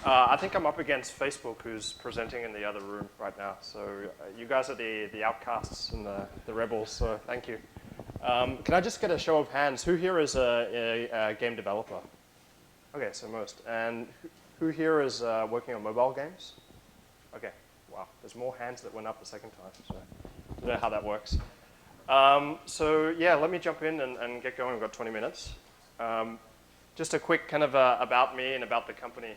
I think I'm up against Facebook, who's presenting in the other room right now. So you guys are the outcasts and the rebels, so thank you. Can I just get a show of hands? Who here is a game developer? Okay, so most. And who here is working on mobile games? Okay, wow. There's more hands that went up the second time, so I don't know how that works. So yeah, let me jump in and get going. We've got 20 minutes. Just a quick kind of about me and about the company.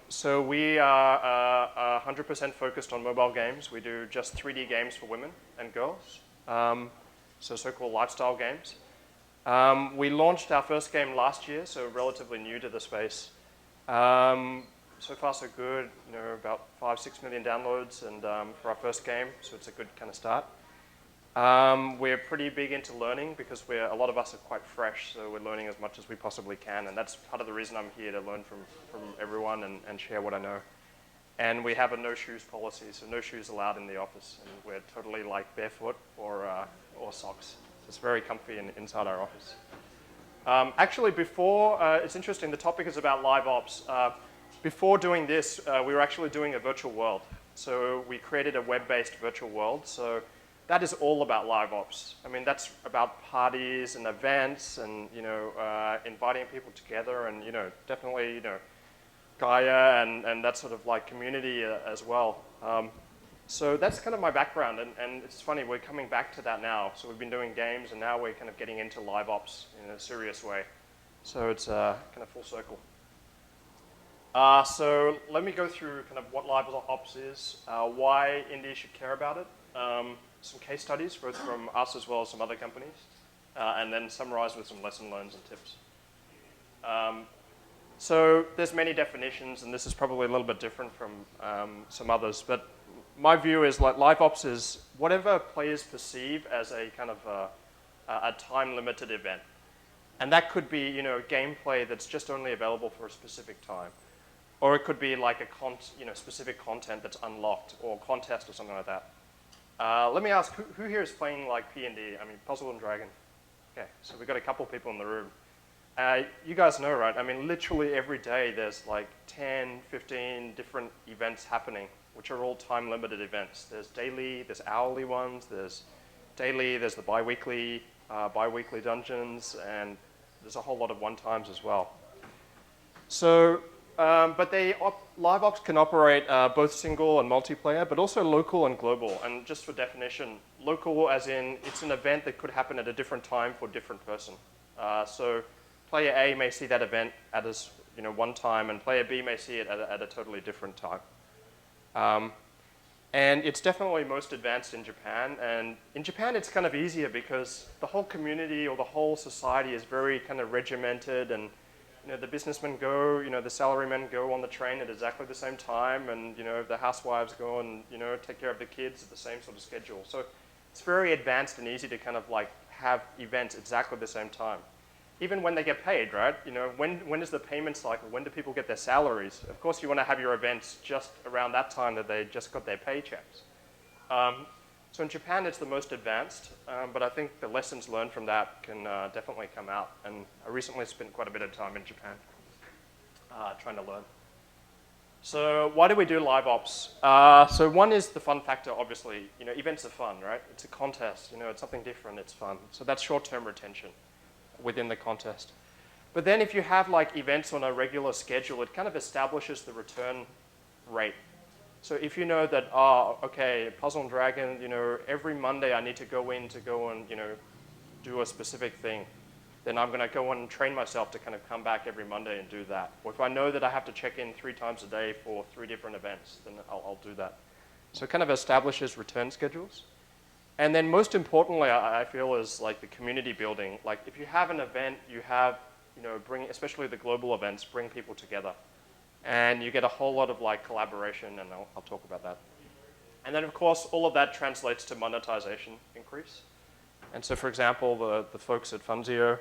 So we are 100% focused on mobile games. We do just 3D games for women and girls, so-called lifestyle games. We launched our first game last year, so relatively new to the space. So far so good, about 5-6 million downloads and for our first game, so it's a good kind of start. We're pretty big into learning because a lot of us are quite fresh, so we're learning as much as we possibly can, and that's part of the reason I'm here, to learn from everyone and share what I know. And we have a no shoes policy, so no shoes allowed in the office, and we're totally like barefoot or socks. So it's very comfy inside our office. Actually, before, it's interesting, the topic is about live ops. Before doing this, we were actually doing a virtual world. So we created a web-based virtual world. So that is all about live ops. I mean, that's about parties and events and, inviting people together and, definitely, Gaia and that sort of like community as well. So that's kind of my background, and it's funny, we're coming back to that now. So we've been doing games, and now we're kind of getting into live ops in a serious way. So it's kind of full circle. So let me go through kind of what live ops is, why India should care about it, some case studies, both from us as well as some other companies, and then summarize with some lesson learns and tips. So there's many definitions, and this is probably a little bit different from some others, but my view is like live ops is whatever players perceive as a kind of a time-limited event. And that could be, gameplay that's just only available for a specific time. Or it could be like a specific content that's unlocked, or contest or something like that. Let me ask, who here is playing like P&D? I mean, Puzzle and Dragon. Okay, so we've got a couple people in the room. You guys know, right? I mean, literally every day there's like 10, 15 different events happening, which are all time-limited events. There's daily, there's hourly ones, there's daily, there's the bi-weekly dungeons, and there's a whole lot of one-times as well. So, but live ops can operate both single and multiplayer, but also local and global. And just for definition, local as in it's an event that could happen at a different time for a different person. So player A may see that event at one time, and player B may see it at a totally different time. And it's definitely most advanced in Japan. And in Japan, it's kind of easier because the whole community or the whole society is very kind of regimented, and the businessmen go, the salarymen go on the train at exactly the same time, and the housewives go and take care of the kids at the same sort of schedule. So it's very advanced and easy to kind of like have events exactly the same time. Even when they get paid, right? When is the payment cycle? When do people get their salaries? Of course, you want to have your events just around that time that they just got their paychecks. So in Japan, it's the most advanced, but I think the lessons learned from that can definitely come out. And I recently spent quite a bit of time in Japan trying to learn. So why do we do live ops? So one is the fun factor, obviously. Events are fun, right? It's a contest. It's something different. It's fun. So that's short-term retention within the contest. But then if you have like events on a regular schedule, it kind of establishes the return rate. So if you know that, okay, Puzzle and Dragon, every Monday I need to go and do a specific thing, then I'm going to go and train myself to kind of come back every Monday and do that. Or if I know that I have to check in 3 times a day for 3 different events, then I'll do that. So it kind of establishes return schedules. And then most importantly, I feel, is like the community building. Like if you have an event, you have, especially the global events, bring people together. And you get a whole lot of like collaboration, and I'll talk about that. And then of course, all of that translates to monetization increase. And so for example, the folks at Funzio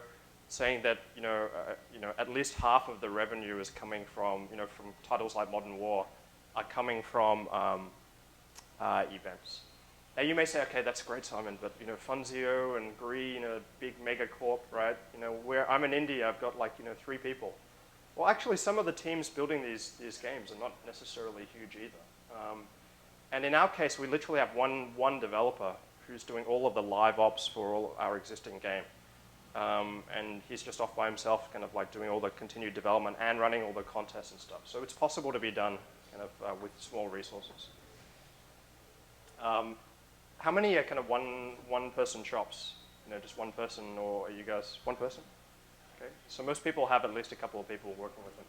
saying that, at least half of the revenue is coming from, from titles like Modern War, are coming from events. Now you may say, okay, that's great, Simon, but Funzio and Gree, big mega corp, right? Where I'm in India, I've got like 3 people. Well, actually, some of the teams building these games are not necessarily huge either. And in our case, we literally have one developer who's doing all of the live ops for all our existing game. And he's just off by himself, kind of like doing all the continued development and running all the contests and stuff. So it's possible to be done kind of with small resources. How many are kind of one-person shops? You know, just one person, or are you guys one person? Okay, so most people have at least a couple of people working with them.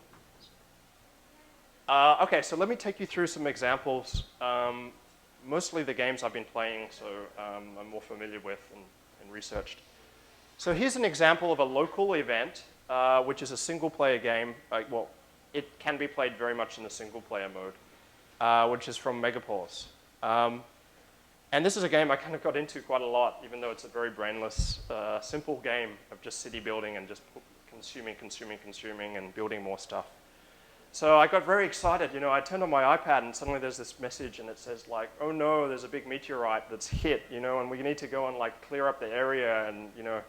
Okay, so let me take you through some examples. Mostly the games I've been playing, so I'm more familiar with and researched. So here's an example of a local event, which is a single-player game. Well, it can be played very much in the single-player mode, which is from Megapause. And this is a game I kind of got into quite a lot, even though it's a very brainless, simple game of just city building and just consuming, and building more stuff. So I got very excited. You know, I turned on my iPad and suddenly there's this message and it says like, oh no, there's a big meteorite that's hit, you know, and we need to go and like clear up the area and, you know,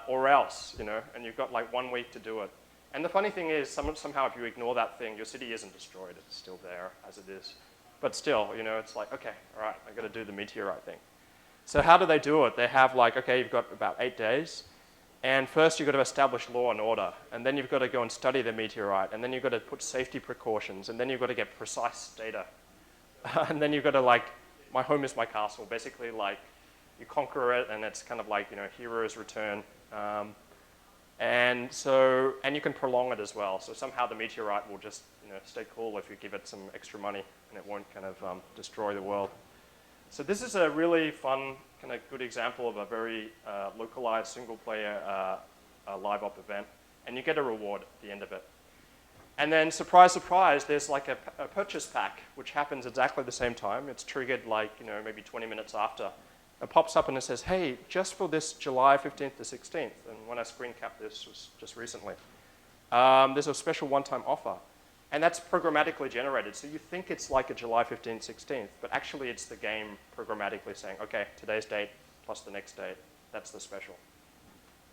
or else, you know, and you've got like 1 week to do it. And the funny thing is, somehow if you ignore that thing, your city isn't destroyed. It's still there as it is. But still, you know, it's like, okay, all right, I've got to do the meteorite thing. So how do they do it? They have like, okay, you've got about 8 days. And first you've got to establish law and order. And then you've got to go and study the meteorite. And then you've got to put safety precautions. And then you've got to get precise data. And then you've got to like, my home is my castle. Basically like, you conquer it and it's kind of like, you know, heroes return. And you can prolong it as well. So somehow the meteorite will just, you know, stay cool if you give it some extra money and it won't kind of destroy the world. So this is a really fun, kind of good example of a very localized single-player live op event. And you get a reward at the end of it. And then, surprise, surprise, there's like a purchase pack, which happens exactly the same time. It's triggered like, you know, maybe 20 minutes after. It pops up and it says, hey, just for this July 15th to 16th, and when I screen capped this was just recently, there's a special one-time offer. And that's programmatically generated. So you think it's like a July 15th, 16th, but actually it's the game programmatically saying, okay, today's date plus the next date, that's the special.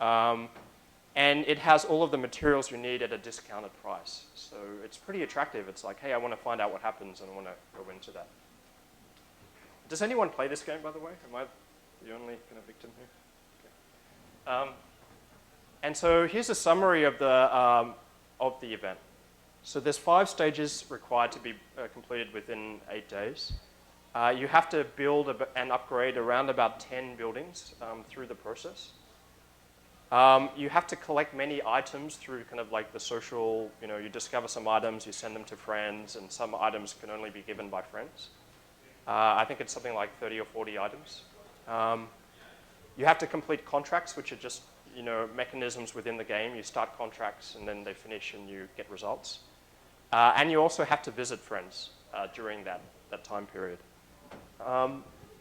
And it has all of the materials you need at a discounted price. So it's pretty attractive. It's like, hey, I want to find out what happens and I want to go into that. Does anyone play this game, by the way? Am I the only kind of victim here? Okay. And so here's a summary of the event. So there's 5 stages required to be completed within 8 days. You have to build and upgrade around about 10 buildings through the process. You have to collect many items through kind of like the social, you know, you discover some items, you send them to friends, and some items can only be given by friends. I think it's something like 30 or 40 items. You have to complete contracts, which are just, you know, mechanisms within the game. You start contracts and then they finish and you get results. And you also have to visit friends during that time period.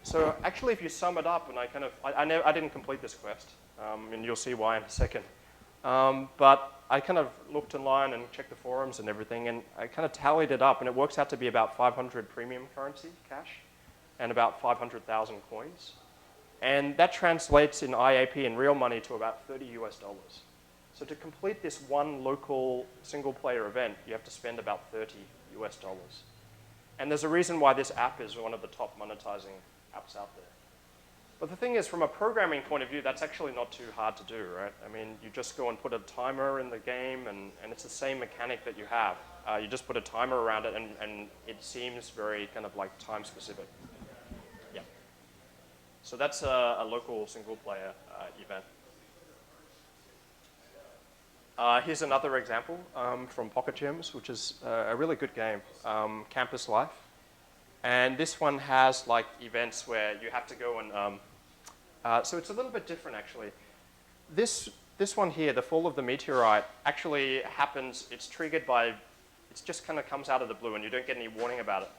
So actually, if you sum it up, and I didn't complete this quest, and you'll see why in a second. But I kind of looked online and checked the forums and everything, and I kind of tallied it up, and it works out to be about 500 premium currency, cash, and about 500,000 coins. And that translates in IAP in real money to about $30 US. So to complete this one local single-player event, you have to spend about $30 US. And there's a reason why this app is one of the top monetizing apps out there. But the thing is, from a programming point of view, that's actually not too hard to do, right? I mean, you just go and put a timer in the game, and it's the same mechanic that you have. You just put a timer around it, and it seems very kind of like time-specific. Yeah. So that's a local single-player event. Here's another example from Pocket Gems, which is a really good game, Campus Life. And this one has like events where you have to go and, so it's a little bit different actually. This one here, the fall of the meteorite, actually happens, it's triggered by, it just kind of comes out of the blue and you don't get any warning about it.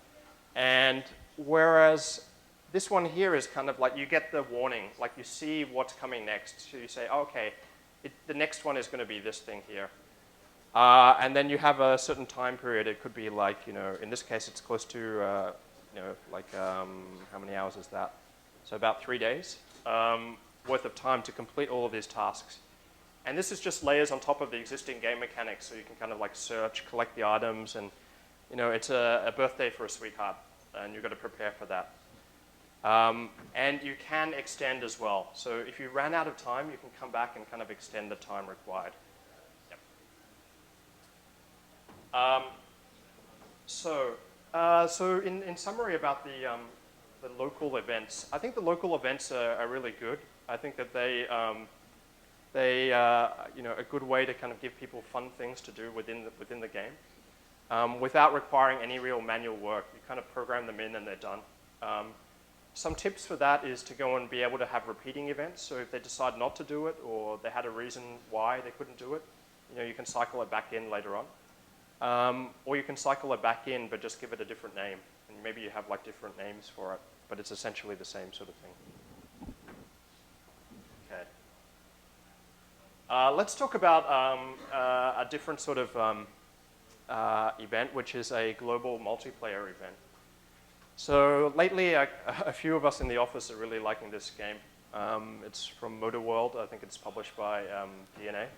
And whereas this one here is kind of like, you get the warning, like you see what's coming next. So you say, oh, okay, the next one is going to be this thing here. And then you have a certain time period. It could be like, you know, in this case, it's close to, you know, like how many hours is that? So about 3 days worth of time to complete all of these tasks. And this is just layers on top of the existing game mechanics, so you can kind of like search, collect the items, and it's a birthday for a sweetheart, and you've got to prepare for that. And you can extend as well. So if you ran out of time, you can come back and kind of extend the time required. Yep. So in summary about the local events, I think the local events are really good. I think that they a good way to kind of give people fun things to do within the game, without requiring any real manual work. You kind of program them in and they're done. Some tips for that is to go and be able to have repeating events. So if they decide not to do it or they had a reason why they couldn't do it, you can cycle it back in later on. Or you can cycle it back in but just give it a different name. And maybe you have like different names for it, but it's essentially the same sort of thing. Okay. Let's talk about a different sort of event, which is a global multiplayer event. So lately, a few of us in the office are really liking this game. It's from Motorworld. I think it's published by DNA.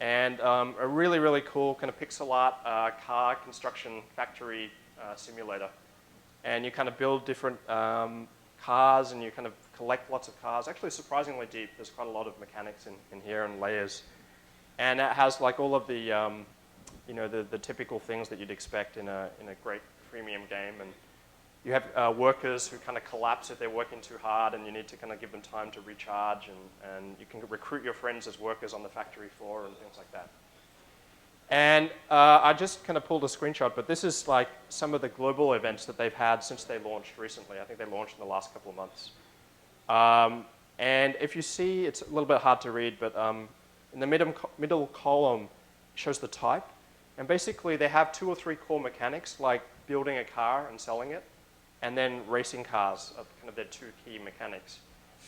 And a really, really cool kind of pixel art car construction factory simulator. And you kind of build different cars and you kind of collect lots of cars. Actually, surprisingly deep. There's quite a lot of mechanics in here and layers. And it has like all of the, the typical things that you'd expect in a great premium game. And you have workers who kind of collapse if they're working too hard, and you need to kind of give them time to recharge, and you can recruit your friends as workers on the factory floor and things like that. And I just kind of pulled a screenshot, but this is like some of the global events that they've had since they launched recently. I think they launched in the last couple of months. And if you see, it's a little bit hard to read, but in the middle column shows the type. And basically, they have 2 or 3 core mechanics, like building a car and selling it, and then racing cars are kind of their 2 key mechanics.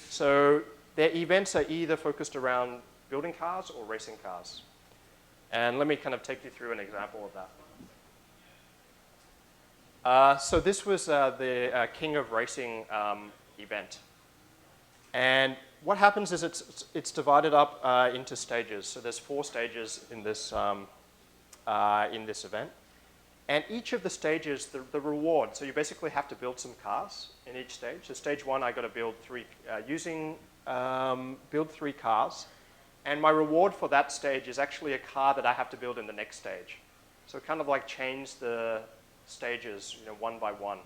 So their events are either focused around building cars or racing cars. And let me kind of take you through an example of that. So this was the King of Racing event. And what happens is it's divided up into stages. So there's 4 stages in this event. And each of the stages, the reward, so you basically have to build some cars in each stage. So stage 1, I got to build 3, build 3 cars. And my reward for that stage is actually a car that I have to build in the next stage. So kind of like change the stages, one by one.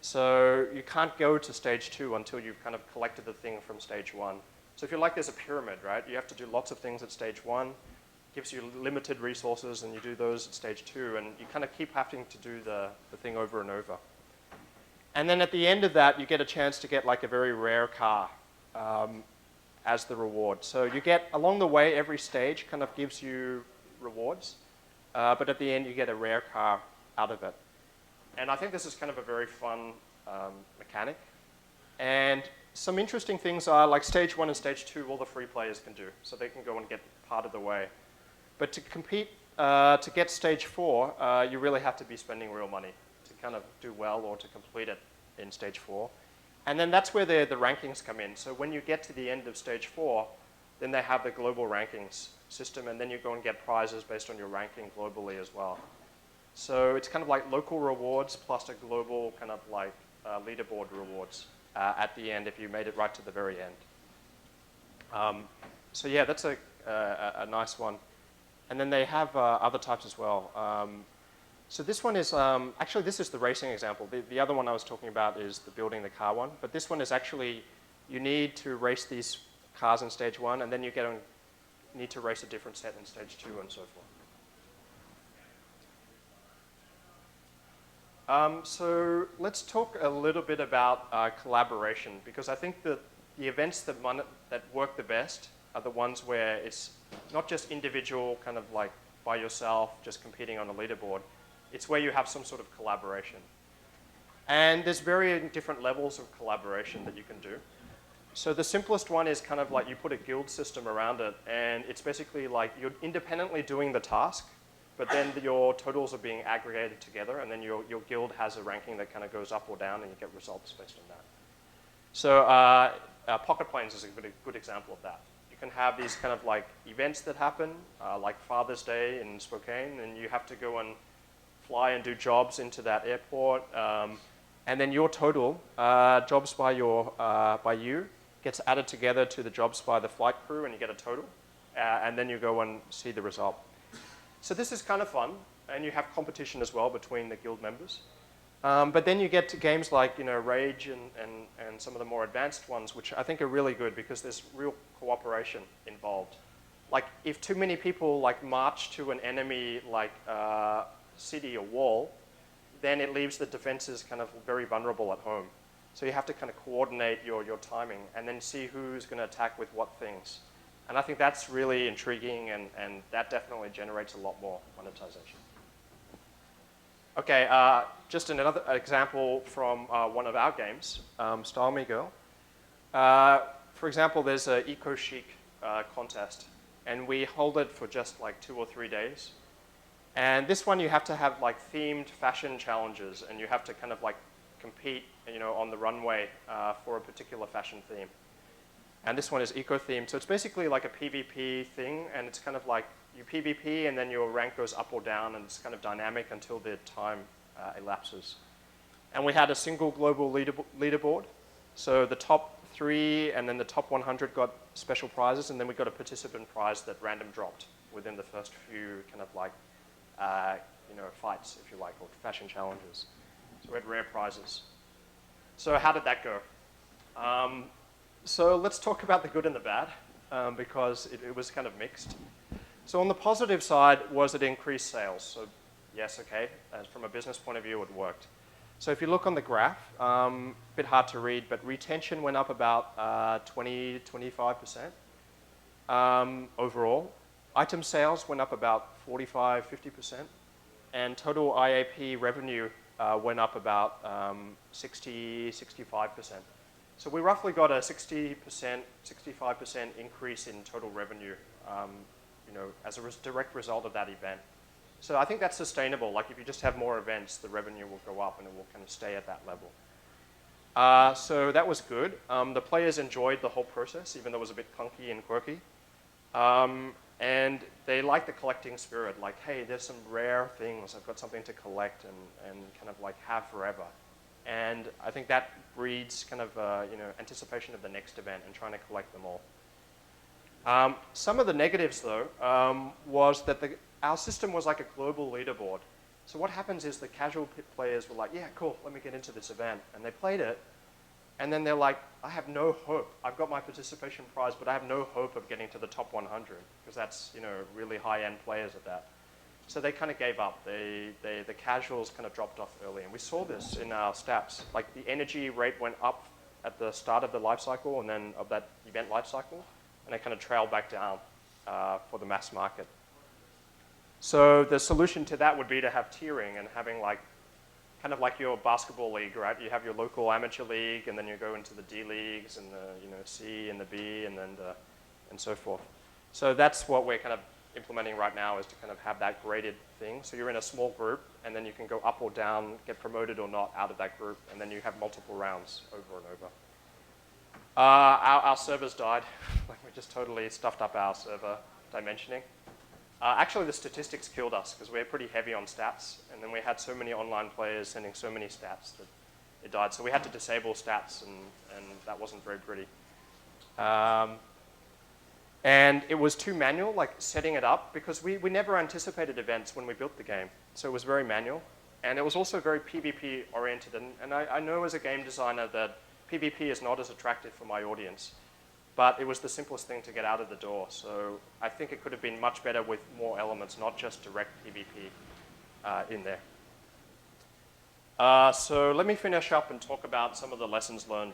So you can't go to stage 2 until you've kind of collected the thing from stage 1. So if you like, there's a pyramid, right? You have to do lots of things at stage 1. Gives you limited resources, and you do those at stage 2, and you kind of keep having to do the thing over and over. And then at the end of that, you get a chance to get like a very rare car as the reward. So you get, along the way, every stage kind of gives you rewards, but at the end, you get a rare car out of it. And I think this is kind of a very fun mechanic. And some interesting things are, like stage 1 and stage 2, all the free players can do, so they can go and get part of the way. But to compete, to get stage 4, you really have to be spending real money to kind of do well or to complete it in stage 4. And then that's where the rankings come in. So when you get to the end of stage 4, then they have the global rankings system, and then you go and get prizes based on your ranking globally as well. So it's kind of like local rewards plus a global kind of like leaderboard rewards at the end if you made it right to the very end. So yeah, that's a nice one. And then they have other types as well. So this one is, actually this is the racing example. The other one I was talking about is the building the car one. But this one is actually, you need to race these cars in stage 1, and then you need to race a different set in stage 2 and so forth. So let's talk a little bit about collaboration, because I think that the events that work the best are the ones where it's not just individual, kind of like by yourself, just competing on a leaderboard. It's where you have some sort of collaboration. And there's varying different levels of collaboration that you can do. So the simplest one is kind of like you put a guild system around it, and it's basically like you're independently doing the task, but then your totals are being aggregated together, and then your guild has a ranking that kind of goes up or down, and you get results based on that. So Pocket Planes is a good example of that. You can have these kind of like events that happen, like Father's Day in Spokane, and you have to go and fly and do jobs into that airport. And then your total, jobs by you, gets added together to the jobs by the flight crew, and you get a total. And then you go and see the result. So this is kind of fun, and you have competition as well between the guild members. But then you get to games like Rage and some of the more advanced ones, which I think are really good because there's real cooperation involved. Like if too many people like march to an enemy like city or wall, then it leaves the defenses kind of very vulnerable at home. So you have to kind of coordinate your timing and then see who's going to attack with what things. And I think that's really intriguing, and that definitely generates a lot more monetization. Okay, just another example from one of our games, Style Me Girl. For example, there's an EcoChic Contest, and we hold it for just like 2 or 3 days. And this one you have to have like themed fashion challenges, and you have to kind of like compete on the runway for a particular fashion theme. And this one is eco-themed, so it's basically like a PvP thing, and it's kind of like you PvP and then your rank goes up or down, and it's kind of dynamic until the time elapses. And we had a single global leaderboard, so the top 3 and then the top 100 got special prizes, and then we got a participant prize that random dropped within the first few kind of like fights, if you like, or fashion challenges. So we had rare prizes. So how did that go? So let's talk about the good and the bad, because it was kind of mixed. So on the positive side was it increased sales. So yes, okay, from a business point of view, it worked. So if you look on the graph, a bit hard to read, but retention went up about 20–25% overall. Item sales went up about 45–50%, and total IAP revenue went up about 60–65%. So we roughly got a 60%, 65% increase in total revenue, as a direct result of that event. So I think that's sustainable. Like if you just have more events, the revenue will go up and it will kind of stay at that level. So that was good. The players enjoyed the whole process, even though it was a bit clunky and quirky. And they liked the collecting spirit. Like, hey, there's some rare things. I've got something to collect and kind of like have forever. And I think that breeds kind of anticipation of the next event and trying to collect them all. Some of the negatives, though, was that our system was like a global leaderboard. So what happens is the casual players were like, yeah, cool, let me get into this event. And they played it, and then they're like, I have no hope. I've got my participation prize, but I have no hope of getting to the top 100, because that's really high-end players at that. So they kind of gave up. The casuals kind of dropped off early. And we saw this in our stats. Like the energy rate went up at the start of the life cycle and then of that event life cycle, and it kind of trailed back down for the mass market. So the solution to that would be to have tiering and having like, kind of like your basketball league, right? You have your local amateur league, and then you go into the D leagues and the C and the B, and then and so forth. So that's what we're kind of implementing right now, is to kind of have that graded thing. So you're in a small group, and then you can go up or down, get promoted or not out of that group, and then you have multiple rounds over and over. Our servers died. Like we just totally stuffed up our server dimensioning. Actually, the statistics killed us because we're pretty heavy on stats, and then we had so many online players sending so many stats that it died. So we had to disable stats, and that wasn't very pretty. And it was too manual, like setting it up, because we never anticipated events when we built the game. So it was very manual. And it was also very PvP oriented. And I know as a game designer that PvP is not as attractive for my audience. But it was the simplest thing to get out of the door. So I think it could have been much better with more elements, not just direct PvP in there. So let me finish up and talk about some of the lessons learned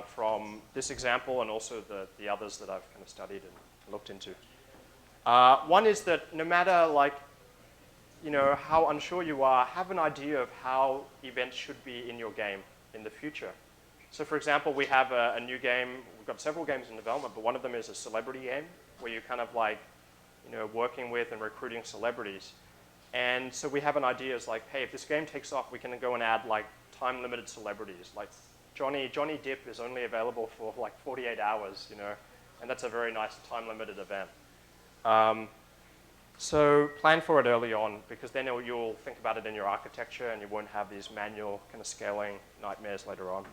from this example and also the others that I've kind of studied and looked into. One is that no matter like, how unsure you are, have an idea of how events should be in your game in the future. So for example, we have a new game. We've got several games in development, but one of them is a celebrity game where you're kind of like, working with and recruiting celebrities. And so we have an idea is like, hey, if this game takes off, we can go and add like time-limited celebrities. Like Johnny Depp is only available for like 48 hours, And that's a very nice time-limited event. So plan for it early on, because then you'll think about it in your architecture and you won't have these manual kind of scaling nightmares later on.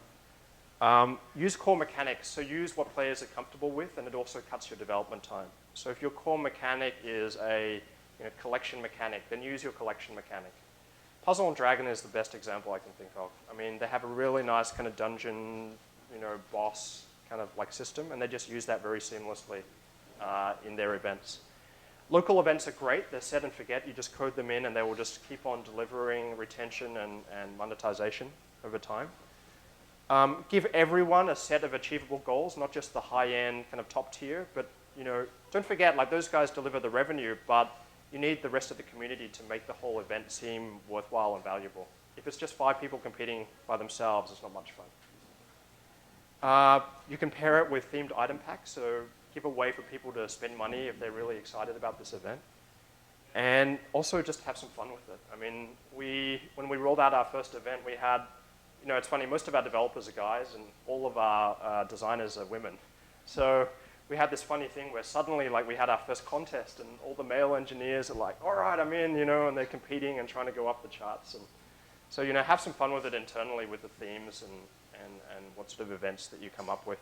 Use core mechanics. So use what players are comfortable with, and it also cuts your development time. So if your core mechanic is a collection mechanic, then use your collection mechanic. Puzzle and Dragon is the best example I can think of. I mean, they have a really nice kind of dungeon, boss kind of like system, and they just use that very seamlessly in their events. Local events are great. They're set and forget. You just code them in, and they will just keep on delivering retention and monetization over time. Give everyone a set of achievable goals, not just the high-end kind of top tier, but don't forget, like, those guys deliver the revenue, but you need the rest of the community to make the whole event seem worthwhile and valuable. If it's just 5 people competing by themselves, it's not much fun. You can pair it with themed item packs, so give a way for people to spend money if they're really excited about this event. And also just have some fun with it. I mean, when we rolled out our first event, we had, it's funny, most of our developers are guys and all of our designers are women. So we had this funny thing where suddenly, like, we had our first contest and all the male engineers are like, all right, I'm in, and they're competing and trying to go up the charts. And so, have some fun with it internally with the themes and what sort of events that you come up with.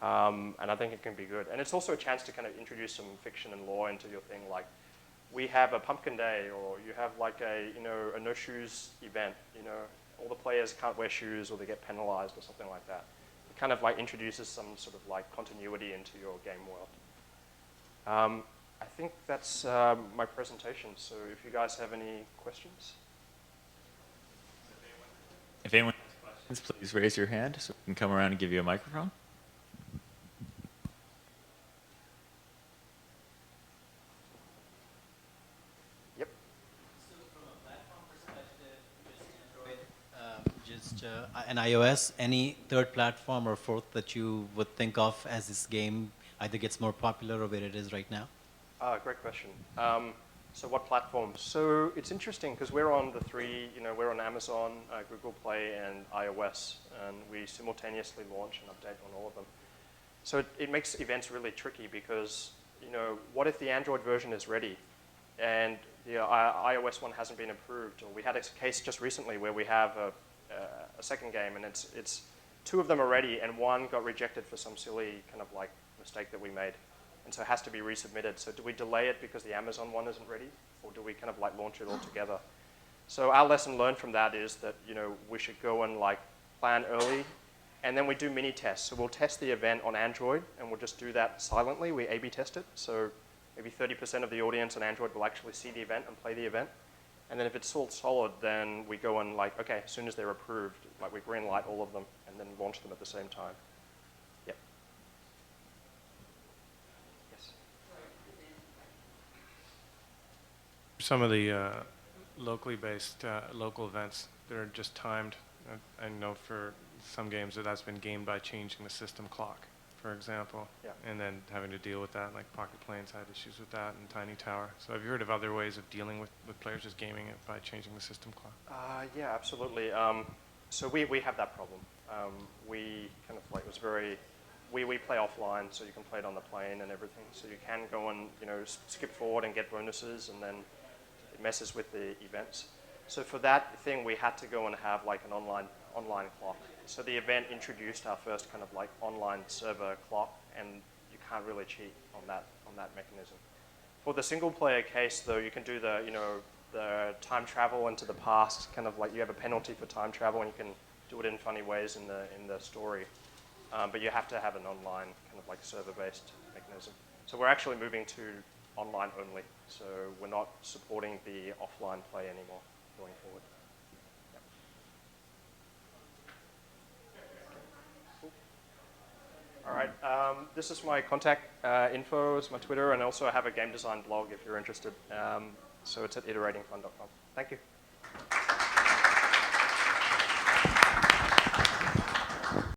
And I think it can be good. And it's also a chance to kind of introduce some fiction and lore into your thing. Like, we have a pumpkin day, or you have like a no shoes event. All the players can't wear shoes, or they get penalized, or something like that. It kind of like introduces some sort of like continuity into your game world. I think that's my presentation. So if you guys have any questions. If anyone has questions, please raise your hand so we can come around and give you a microphone. And iOS, any third platform or fourth that you would think of as this game either gets more popular or where it is right now? Great question. So what platforms? So it's interesting because we're on the 3, we're on Amazon, Google Play, and iOS, and we simultaneously launch and update on all of them. So it makes events really tricky because, what if the Android version is ready and the iOS one hasn't been approved? Or we had a case just recently where we have a second game, and it's 2 of them are ready, and 1 got rejected for some silly kind of like mistake that we made, and so it has to be resubmitted. So do we delay it because the Amazon one isn't ready, or do we kind of like launch it all together? So our lesson learned from that is that we should go and like plan early, and then we do mini tests. So we'll test the event on Android, and we'll just do that silently. We A/B test it, so maybe 30% of the audience on Android will actually see the event and play the event. And then if it's all solid, then we go and like, okay, as soon as they're approved, like we green light all of them and then launch them at the same time. Yep. Yes. Some of the locally based local events, they're just timed. I know for some games that's been gamed by changing the system clock, for example, and then having to deal with that, like Pocket Planes had issues with that, and Tiny Tower. So have you heard of other ways of dealing with players just gaming it by changing the system clock? Yeah, absolutely. So we have that problem. We kind of like, we play offline, so you can play it on the plane and everything. So you can go and skip forward and get bonuses, and then it messes with the events. So for that thing, we had to go and have like an online clock. So the event introduced our first kind of like online server clock, and you can't really cheat on that mechanism. For the single player case, though, you can do the the time travel into the past, kind of like you have a penalty for time travel, and you can do it in funny ways in the story. But you have to have an online kind of like server-based mechanism. So we're actually moving to online only. So we're not supporting the offline play anymore going forward. Yep. Cool. All right. This is my contact info. It's my Twitter, and also I have a game design blog if you're interested. So it's at iteratingfun.com. Thank you.